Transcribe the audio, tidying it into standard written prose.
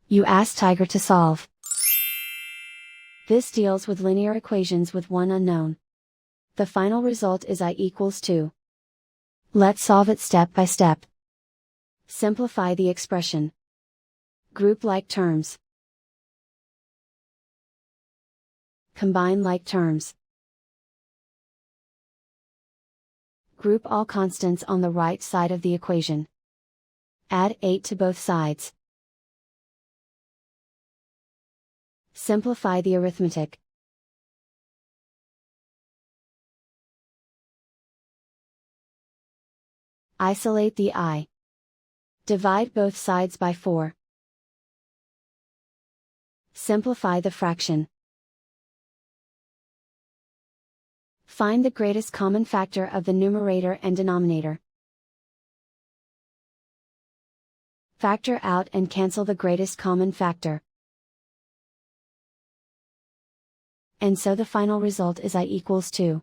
You ask Tiger to solve. This deals with linear equations with one unknown. The final result is I equals 2. Let's solve it step by step. Simplify the expression. Group like terms. Combine like terms. Group all constants on the right side of the equation. Add 8 to both sides. Simplify the arithmetic. Isolate the I. Divide both sides by 4. Simplify the fraction. Find the greatest common factor of the numerator and denominator. Factor out and cancel the greatest common factor. And so the final result is I equals 2.